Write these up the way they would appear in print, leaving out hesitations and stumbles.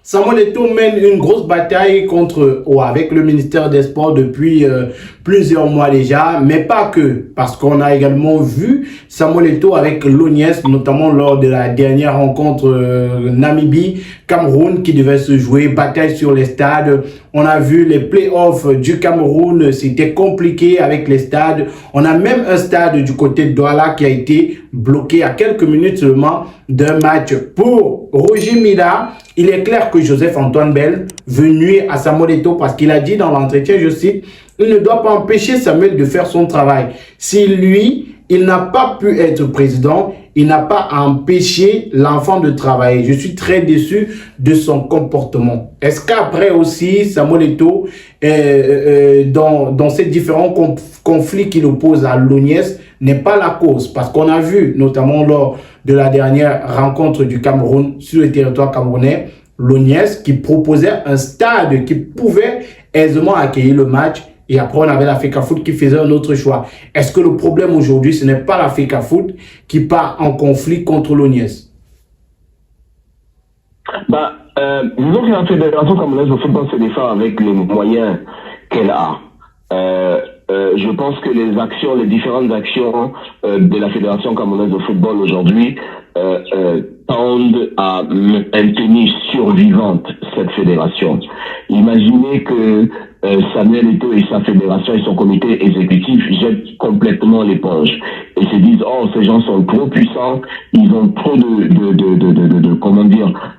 Samuel Eto'o mène une grosse bataille avec le ministère des Sports depuis plusieurs mois déjà, mais pas que, parce qu'on a également vu Samuel Eto'o avec l'ONIES, notamment lors de la dernière rencontre Namibie-Cameroun qui devait se jouer, bataille sur les stades. On a vu les playoffs du Cameroun, c'était compliqué avec les stades. On a même un stade du côté de Douala qui a été bloqué à quelques minutes seulement d'un match. Pour Roger Mila, il est clair que Joseph-Antoine Bell veut nuire à Samuel Eto'o parce qu'il a dit dans l'entretien, je cite, « Il ne doit pas empêcher Samuel de faire son travail. Si lui, il n'a pas pu être président, il n'a pas à empêcher l'enfant de travailler. Je suis très déçu de son comportement. » Est-ce qu'après aussi, Samuel Eto'o, dans ces différents conflits qu'il oppose à l'ONIES, n'est pas la cause? Parce qu'on a vu, notamment lors de la dernière rencontre du Cameroun sur le territoire camerounais, l'ONIES qui proposait un stade qui pouvait aisément accueillir le match. Et après, on avait la FECAFOOT qui faisait un autre choix. Est-ce que le problème aujourd'hui, ce n'est pas la FECAFOOT qui part en conflit contre l'ONIES? Disons que la Fédération camerounaise de football se défend avec les moyens qu'elle a. Je pense que les différentes actions de la Fédération camerounaise de football aujourd'hui tendent à maintenir survivante cette fédération. Imaginez que Samuel Eto'o et sa fédération et son comité exécutif jettent complètement l'éponge et se disent oh, ces gens sont trop puissants, ils ont trop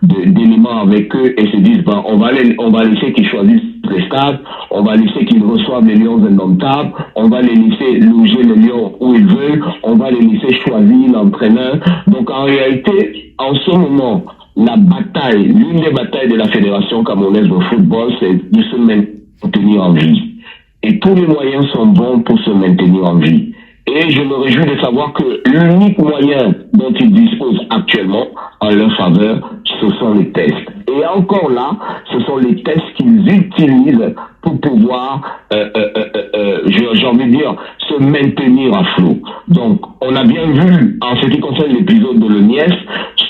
d'éléments avec eux, et se disent on va laisser qu'ils choisissent les stades, on va laisser qu'ils reçoivent les lions indomptables, on va les laisser loger les lions où ils veulent, on va les laisser choisir l'entraîneur. Donc en réalité, en ce moment, l'une des batailles de la Fédération camerounaise de football, c'est de se maintenir en vie. Et tous les moyens sont bons pour se maintenir en vie. Et je me réjouis de savoir que l'unique moyen dont ils disposent actuellement en leur faveur, ce sont les tests. Et encore là, ce sont les tests qu'ils utilisent pour pouvoir, j'ai envie de dire, se maintenir à flot. Donc, on a bien vu, en ce qui concerne l'épisode de l'ONIES,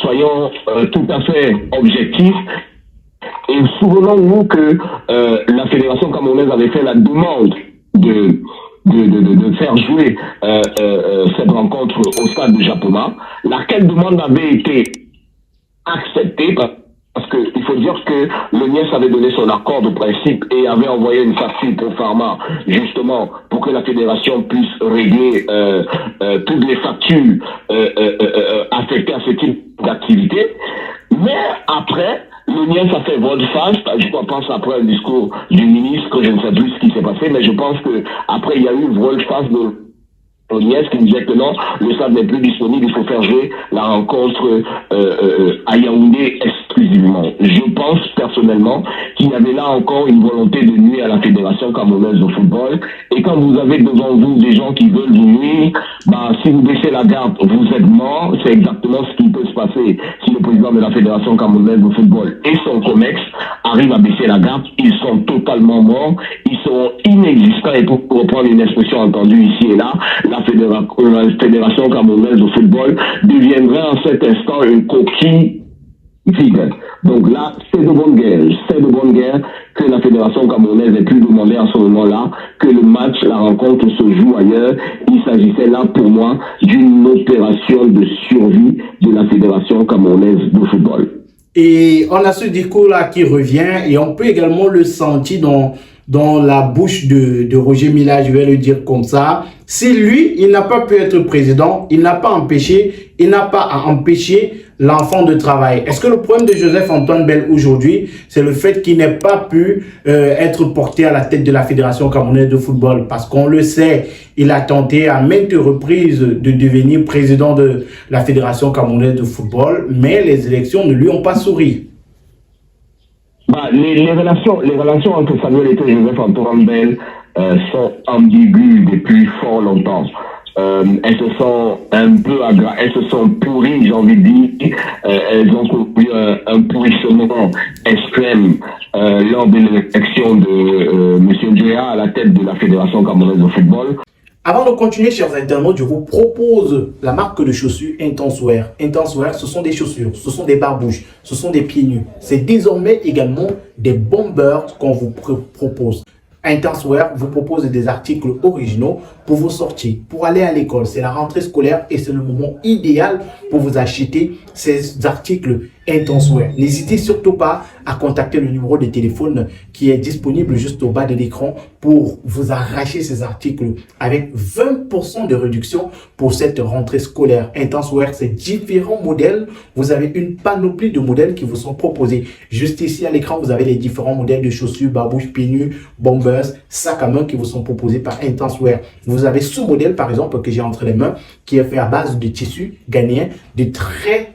soyons tout à fait objectifs. Et souvenons-nous que la Fédération camerounaise avait fait la demande de faire jouer cette rencontre au stade de Japoma, laquelle demande avait été acceptée parce que il faut dire que l'ONIES avait donné son accord de principe et avait envoyé une facture pour Pharma, justement, pour que la fédération puisse régler toutes les factures affectées à ce type d'activité. Mais après, l'ONIES a fait volte-face, je pense après le discours du ministre, je ne sais plus ce qui s'est passé, mais je pense que après il y a eu volte-face de l'ONIES qui disait que non, le stade n'est plus disponible, il faut faire jouer la rencontre à Yaoundé exclusivement. Je pense personnellement qu'il y avait là encore une volonté de nuire à la Fédération camerounaise de football, et quand vous avez devant vous des gens qui veulent vous nuire, si vous baissez la garde, vous êtes mort. C'est exactement ce qui peut se passer si le président de la Fédération camerounaise de football et son COMEX arrivent à baisser la garde. Ils sont totalement morts, ils sont inexistants, et pour reprendre une expression entendue ici et là, la Fédération camerounaise de football deviendrait en cet instant une coquille vide. Donc là, c'est de bonne guerre que la Fédération camerounaise ait pu demander à ce moment-là que le match, la rencontre se joue ailleurs. Il s'agissait là pour moi d'une opération de survie de la Fédération camerounaise de football. Et on a ce discours-là qui revient, et on peut également le sentir dans la bouche de Roger Mila, je vais le dire comme ça. Si lui, il n'a pas pu être président, il n'a pas à empêcher l'enfant de travailler. Est-ce que le problème de Joseph-Antoine Bell aujourd'hui, c'est le fait qu'il n'ait pas pu être porté à la tête de la Fédération camerounaise de football? Parce qu'on le sait, il a tenté à maintes reprises de devenir président de la Fédération camerounaise de football, mais les élections ne lui ont pas souri. Les relations entre Samuel Eto'o et Joseph-Antoine Bell sont ambiguës depuis fort longtemps. Elles se sont elles se sont pourries, j'ai envie de dire. Elles ont connu un pourrissement extrême lors de l'élection de M. Djéa à la tête de la Fédération camerounaise de football. Avant de continuer, chers internautes, je vous propose la marque de chaussures Intenswear. Intenswear, ce sont des chaussures, ce sont des barbouches, ce sont des pieds nus. C'est désormais également des bombers qu'on vous propose. Intenswear vous propose des articles originaux pour vos sorties, pour aller à l'école. C'est la rentrée scolaire et c'est le moment idéal pour vous acheter ces articles Intenswear. N'hésitez surtout pas à contacter le numéro de téléphone qui est disponible juste au bas de l'écran pour vous arracher ces articles avec 20% de réduction pour cette rentrée scolaire. Intenswear, c'est différents modèles. Vous avez une panoplie de modèles qui vous sont proposés. Juste ici à l'écran, vous avez les différents modèles de chaussures, barbouches, pieds nus, bombers, sacs à main qui vous sont proposés par Intenswear. Vous avez ce modèle, par exemple, que j'ai entre les mains, qui est fait à base de tissu ghanéen, de très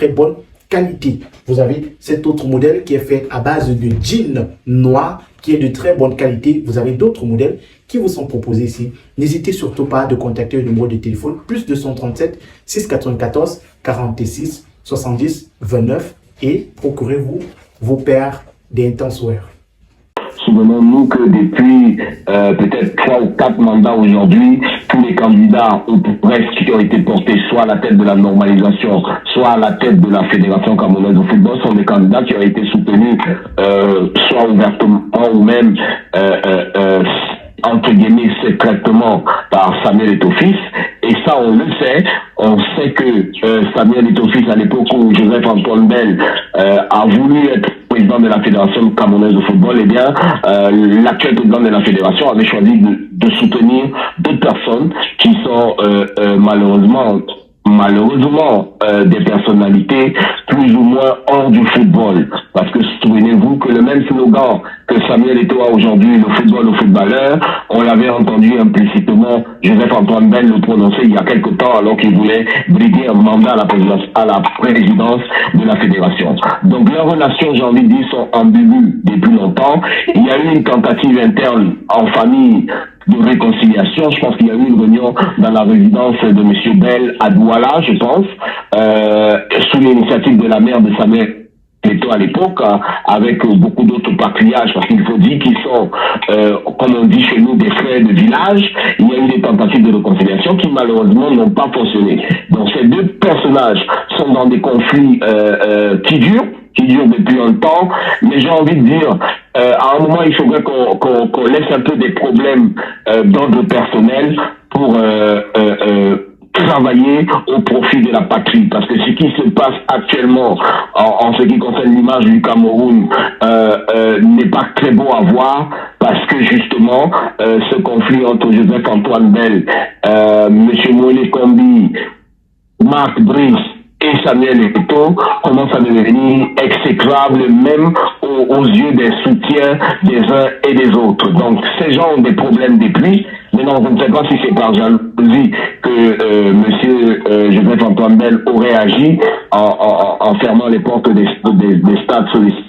bonne qualité. Vous avez cet autre modèle qui est fait à base de jean noir, qui est de très bonne qualité. Vous avez d'autres modèles qui vous sont proposés ici. N'hésitez surtout pas de contacter le numéro de téléphone plus 237 694 46 70 29 et procurez-vous vos paires d'Intenswear. Souvenons-nous que depuis peut-être 3 ou 4 mandats aujourd'hui, tous les candidats ou presque qui ont été portés soit à la tête de la normalisation, soit à la tête de la Fédération camerounaise de football sont des candidats qui ont été soutenus soit ouvertement ou même entre guillemets secrètement par Samuel Eto'o-Fils. Et ça, on le sait. On sait que Samuel Eto'o-Fils, à l'époque où Joseph-Antoine Bell a voulu être président de la Fédération camerounaise de football, eh bien, l'actuel président de la Fédération avait choisi de soutenir d'autres personnes qui sont malheureusement des personnalités plus ou moins hors du football. Parce que souvenez-vous que le même slogan que Samuel Eto'o a aujourd'hui, le football aux footballeurs, on l'avait entendu implicitement Joseph-Antoine Bell le prononcer il y a quelque temps alors qu'il voulait briguer un mandat à la présidence de la fédération. Donc leurs relations, j'ai envie de dire, sont ambiguës depuis longtemps. Il y a eu une tentative interne en famille de réconciliation. Je pense qu'il y a eu une réunion dans la résidence de M. Bell à Douala, je pense, sous l'initiative de la mère de Samuel Eto'o à l'époque, avec beaucoup d'autres patriarches, parce qu'il faut dire qu'ils sont, comme on dit chez nous, des frères de village. Il y a eu des tentatives de réconciliation qui malheureusement n'ont pas fonctionné. Donc ces deux personnages sont dans des conflits qui durent depuis un temps, mais j'ai envie de dire, à un moment, il faudrait qu'on laisse un peu des problèmes d'ordre personnel pour travailler au profit de la patrie, parce que ce qui se passe actuellement en ce qui concerne l'image du Cameroun n'est pas très beau à voir, parce que justement ce conflit entre Joseph-Antoine Bell, M. Moïse Kombi, Marc Brice et Samuel Eto'o commence à devenir exécrable même aux yeux des soutiens des uns et des autres. Donc ces gens ont des problèmes depuis. Maintenant, je ne sais pas si c'est par jalousie que monsieur Joseph-Antoine Bell aurait agi en fermant les portes des stades sollicités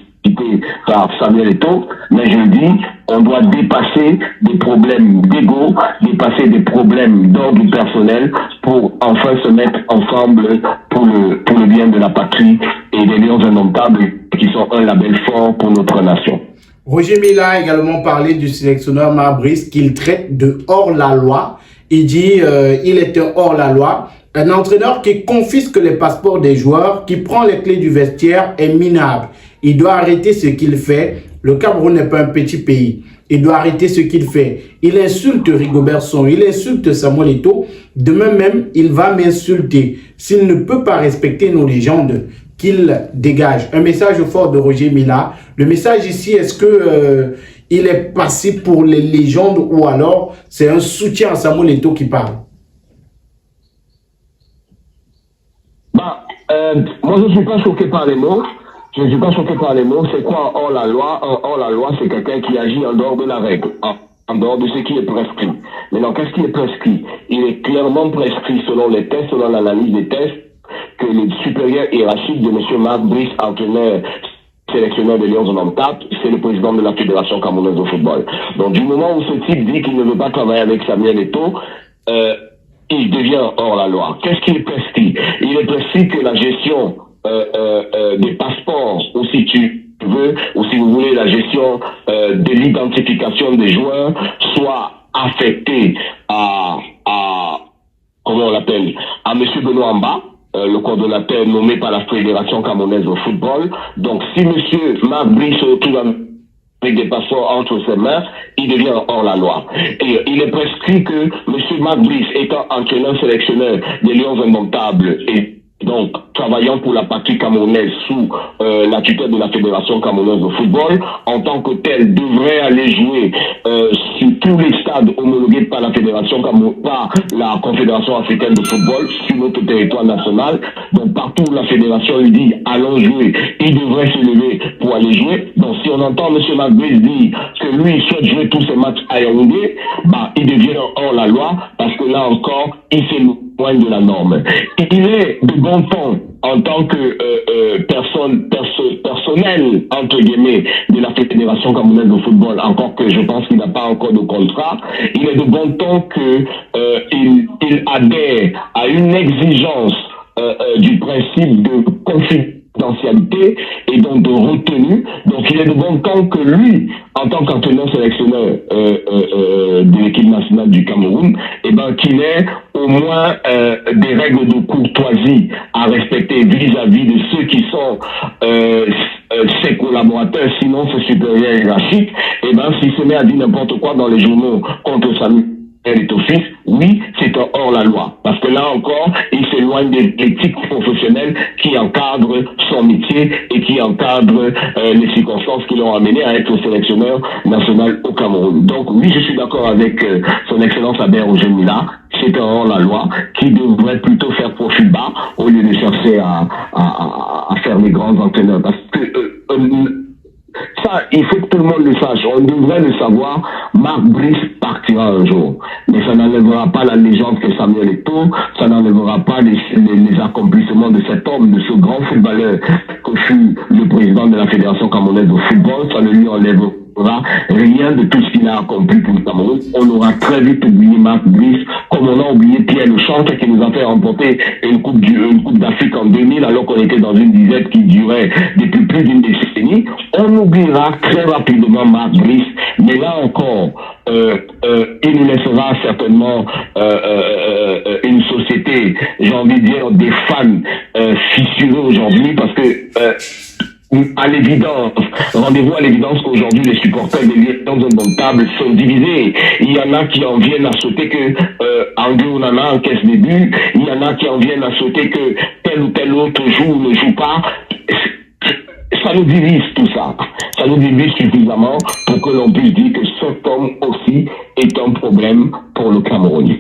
par Samuel Eto'o, mais je dis, on doit dépasser des problèmes d'ego, dépasser des problèmes d'ordre personnel pour enfin se mettre ensemble pour le bien de la patrie et des Lions indomptables qui sont un label fort pour notre nation. Roger Mila a également parlé du sélectionneur Marc Brice qu'il traite de hors-la-loi. Il dit il est un hors-la-loi. Un entraîneur qui confisque les passeports des joueurs, qui prend les clés du vestiaire est minable. Il doit arrêter ce qu'il fait. Le Cameroun n'est pas un petit pays. Il doit arrêter ce qu'il fait. Il insulte Rigobert Song, il insulte Samuel Eto'o. Demain même, il va m'insulter. S'il ne peut pas respecter nos légendes, qu'il dégage. Un message fort de Roger Mila. Le message ici, est-ce que il est passé pour les légendes ou alors c'est un soutien à Samuel Eto'o qui parle? Moi, je ne suis pas choqué par les mots. Je ne suis pas choqué par les mots. C'est quoi hors la loi? Hors la loi, c'est quelqu'un qui agit en dehors de la règle, en dehors de ce qui est prescrit. Maintenant, qu'est-ce qui est prescrit? Il est clairement prescrit selon les tests, selon l'analyse des tests, que les supérieurs hiérarchiques de M. Marc Brice, entraîneur, sélectionneur des Lions indomptables, c'est le président de la Fédération camerounaise de football. Donc, du moment où ce type dit qu'il ne veut pas travailler avec Samuel Eto'o, il devient hors la loi. Qu'est-ce qui est prescrit? Il est prescrit que la gestion des passeports, ou si tu veux, ou si vous voulez, la gestion de l'identification des joueurs soit affectée comment on l'appelle, à monsieur Benoît Amba, le coordonnateur nommé par la Fédération camerounaise de football. Donc, si monsieur Marc Brice se retrouve avec des passeports entre ses mains, il devient hors la loi. Et il est prescrit que monsieur Marc Brice, étant entraîneur-sélectionneur des Lions Indomptables et donc travaillant pour la patrie camerounaise sous la tutelle de la Fédération camerounaise de football, en tant que tel, devrait aller jouer sur tous les stades homologués par la Fédération camerounaise, par la Confédération africaine de football sur notre territoire national. Donc partout où la Fédération lui dit allons jouer, il devrait se lever pour aller jouer. Donc si on entend M. Macbrice dire que lui souhaite jouer tous ses matchs à Yaoundé, bah il devient hors la loi parce que là encore il s'éloigne de la norme. Et il est de bon ton en tant que personnel entre guillemets de la Fédération camerounaise de football, encore que je pense qu'il n'a pas encore de contrat, il est de bon ton que il adhère à une exigence du principe de confidentialité et donc de retenue. Donc il est de bon temps que lui, en tant qu'entraîneur sélectionneur de l'équipe nationale du Cameroun, eh ben qu'il ait au moins des règles de courtoisie à respecter vis-à-vis de ceux qui sont ses collaborateurs, sinon ses supérieurs hiérarchiques. Eh ben s'il se met à dire n'importe quoi dans les journaux contre Samuel Eto'o, oui, c'est hors la loi. Parce que là encore, il s'éloigne de l'éthique professionnelle qui encadre son métier et qui encadre les circonstances qui l'ont amené à être sélectionneur national au Cameroun. Donc oui, je suis d'accord avec son excellence Albert Roger Mila, c'est hors la loi, qui devrait plutôt faire profil bas au lieu de chercher à faire les grands entraîneurs. Parce que ça, il faut que tout le monde le sache. On devrait le savoir. Marc Brice partira un jour. Mais ça n'enlèvera pas la légende que Samuel Eto'o, ça n'enlèvera pas les accomplissements de cet homme, de ce grand footballeur que fut le président de la Fédération camerounaise de football. Ça ne lui enlèvera rien de tout ce qu'il a accompli pour le Cameroun. On aura très vite oublié Marc Brice, comme on a oublié Pierre Lechantre qui nous a fait remporter une coupe d'Afrique en 2000 alors qu'on était dans une disette qui durait depuis plus d'une décennie. On oubliera très rapidement Marc Brice, mais là encore, il nous laissera certainement une société, j'ai envie de dire, des fans fissurés aujourd'hui parce que à l'évidence, rendez-vous à l'évidence qu'aujourd'hui les supporters des Lions Indomptables sont divisés. Il y en a qui en viennent à sauter que André Onana encaisse des buts, il y en a qui en viennent à sauter que tel ou tel autre joue ou ne joue pas. Ça nous divise tout ça. Ça nous divise suffisamment pour que l'on puisse dire que cet homme aussi est un problème pour le Cameroun.